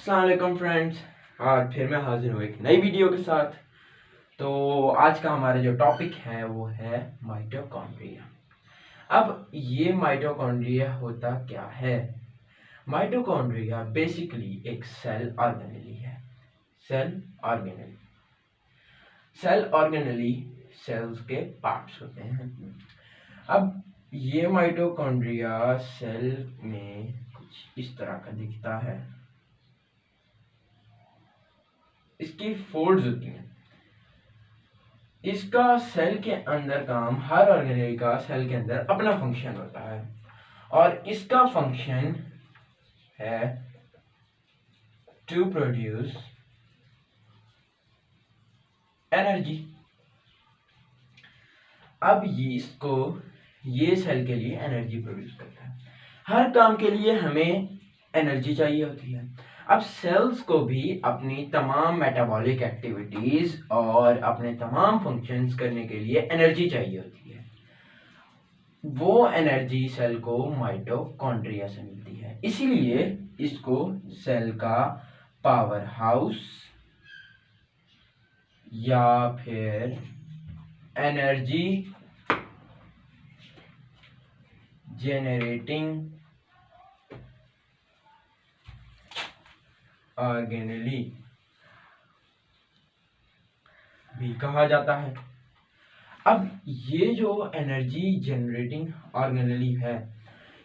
अस्सलाम वालेकुम फ्रेंड्स। आज फिर मैं हाजिर हूँ एक नई वीडियो के साथ। तो आज का हमारा जो टॉपिक है वो है माइटोकॉन्ड्रिया। अब ये माइटोकॉन्ड्रिया होता क्या है? माइटोकॉन्ड्रिया बेसिकली एक सेल ऑर्गेनेली है। सेल ऑर्गेनेली सेल्स के पार्ट्स होते हैं। अब ये माइटोकॉन्ड्रिया सेल में कुछ इस तरह का दिखता है। इसकी फोल्ड्स होती हैं। इसका सेल के अंदर काम, हर ऑर्गेनेल का सेल के अंदर अपना फंक्शन होता है और इसका फंक्शन है टू प्रोड्यूस एनर्जी। अब ये सेल के लिए एनर्जी प्रोड्यूस करता है। हर काम के लिए हमें एनर्जी चाहिए होती है। अब सेल्स को भी अपनी तमाम मेटाबॉलिक एक्टिविटीज और अपने तमाम फंक्शंस करने के लिए एनर्जी चाहिए होती है। वो एनर्जी सेल को माइटोकॉन्ड्रिया से मिलती है। इसीलिए इसको सेल का पावर हाउस या फिर एनर्जी जेनरेटिंग ऑर्गेनेली भी कहा जाता है। अब ये जो एनर्जी जनरेटिंग ऑर्गेनेली है,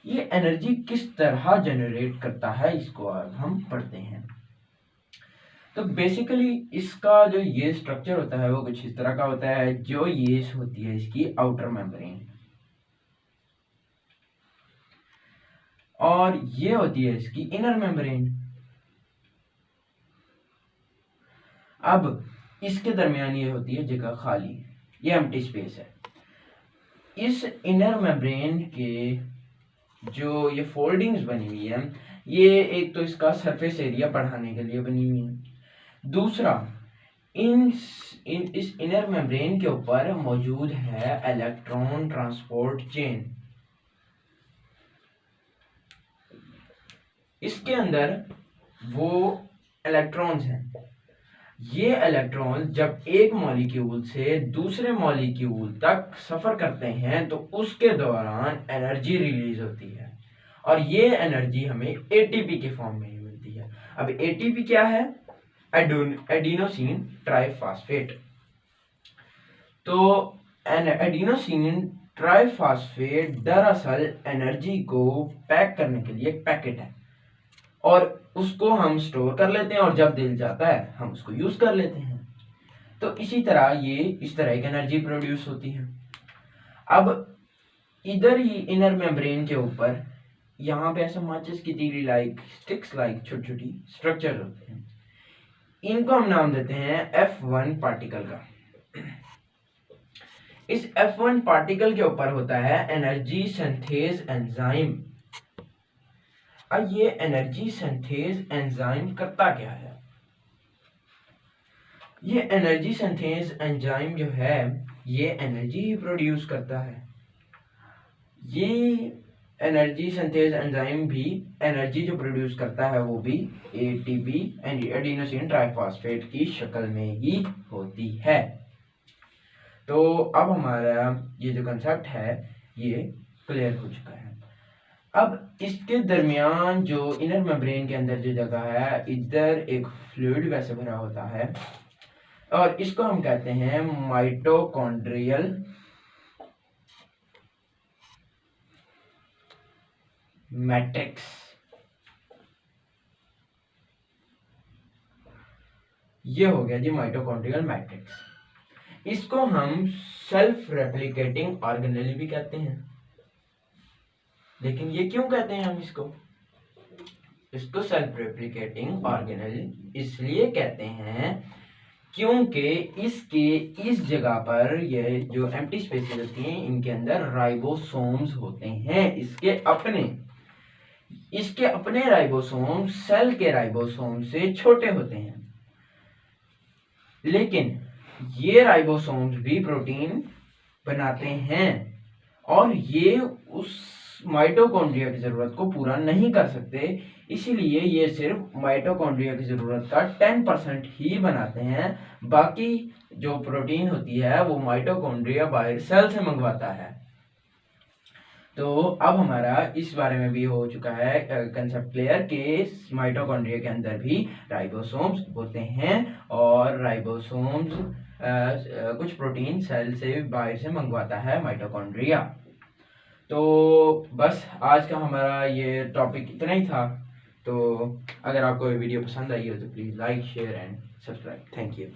ये एनर्जी किस तरह जनरेट करता है इसको अब हम पढ़ते हैं। तो बेसिकली इसका जो ये स्ट्रक्चर होता है वो कुछ इस तरह का होता है। जो ये होती है इसकी आउटर मेम्ब्रेन और ये होती है इसकी इनर मेम्ब्रेन। अब इसके दरमियान ये होती है जगह खाली, ये एम्प्टी स्पेस है। इस इनर मेम्ब्रेन के जो ये फोल्डिंग्स बनी हुई है, ये एक तो इसका सरफेस एरिया बढ़ाने के लिए बनी हुई है। दूसरा, इस इनर मेम्ब्रेन के ऊपर मौजूद है इलेक्ट्रॉन ट्रांसपोर्ट चेन। इसके अंदर वो इलेक्ट्रॉन्स हैं। ये इलेक्ट्रॉन जब एक मॉलिक्यूल से दूसरे मॉलिक्यूल तक सफर करते हैं तो उसके दौरान एनर्जी रिलीज होती है और ये एनर्जी हमें एटीपी के फॉर्म में ही मिलती है। अब एटीपी क्या है? Adenosine triphosphate. तो एडिनोसिन ट्राइफॉस्फेट दरअसल एनर्जी को पैक करने के लिए एक पैकेट है और उसको हम स्टोर कर लेते हैं और जब दिल जाता है हम उसको यूज कर लेते हैं। तो इसी तरह ये इस तरह एक एनर्जी प्रोड्यूस होती है। अब इधर ही इनर मेम्ब्रेन के ऊपर यहाँ पे ऐसा माचिस की तीली लाइक स्टिक्स लाइक छोटी छोटी स्ट्रक्चर होते हैं। इनको हम नाम देते हैं F1 पार्टिकल का। इस F1 पार्टिकल के ऊपर होता है एनर्जी सिंथेज एंजाइम। अब ये एनर्जी सिंथेज एंजाइम करता क्या है? ये एनर्जी सिंथेज एंजाइम जो है ये एनर्जी ही प्रोड्यूस करता है। ये एनर्जी सिंथेज एंजाइम भी एनर्जी जो प्रोड्यूस करता है वो भी एटीपी एडिनोसिन ट्राइफॉस्फेट की शक्ल में ही होती है। तो अब हमारा ये जो कंसेप्ट है ये क्लियर हो चुका है। अब इसके दरमियान जो इनर मेम्ब्रेन के अंदर जो जगह है, इधर एक फ्लूइड वैसे भरा होता है और इसको हम कहते हैं माइटोकॉन्ड्रियल मैट्रिक्स। ये हो गया जी माइटोकॉन्ड्रियल मैट्रिक्स। इसको हम सेल्फ रेप्लिकेटिंग ऑर्गेनेल भी कहते हैं। लेकिन ये क्यों कहते हैं हम इसको सेल्फ रेप्लिकेटिंग ऑर्गेनेल इसलिए कहते हैं क्योंकि इसके इस जगह पर ये जो एम्प्टी स्पेसेस होती हैं इनके अंदर राइबोसोम्स होते हैं। इसके अपने राइबोसोम सेल के राइबोसोम से छोटे होते हैं, लेकिन ये राइबोसोम्स भी प्रोटीन बनाते हैं और ये उस माइटोकॉन्ड्रिया की ज़रूरत को पूरा नहीं कर सकते, इसीलिए ये सिर्फ माइटोकॉन्ड्रिया की ज़रूरत का 10% ही बनाते हैं। बाकी जो प्रोटीन होती है वो माइटोकॉन्ड्रिया बाहर सेल से मंगवाता है। तो अब हमारा इस बारे में भी हो चुका है कंसेप्ट क्लियर कि माइटोकॉन्ड्रिया के अंदर भी राइबोसोम्स होते हैं और राइबोसोम्स कुछ प्रोटीन सेल से बाहर से मंगवाता है माइटोकॉन्ड्रिया। तो बस आज का हमारा ये टॉपिक इतना ही था। तो अगर आपको ये वीडियो पसंद आई हो तो please like share and subscribe. Thank you.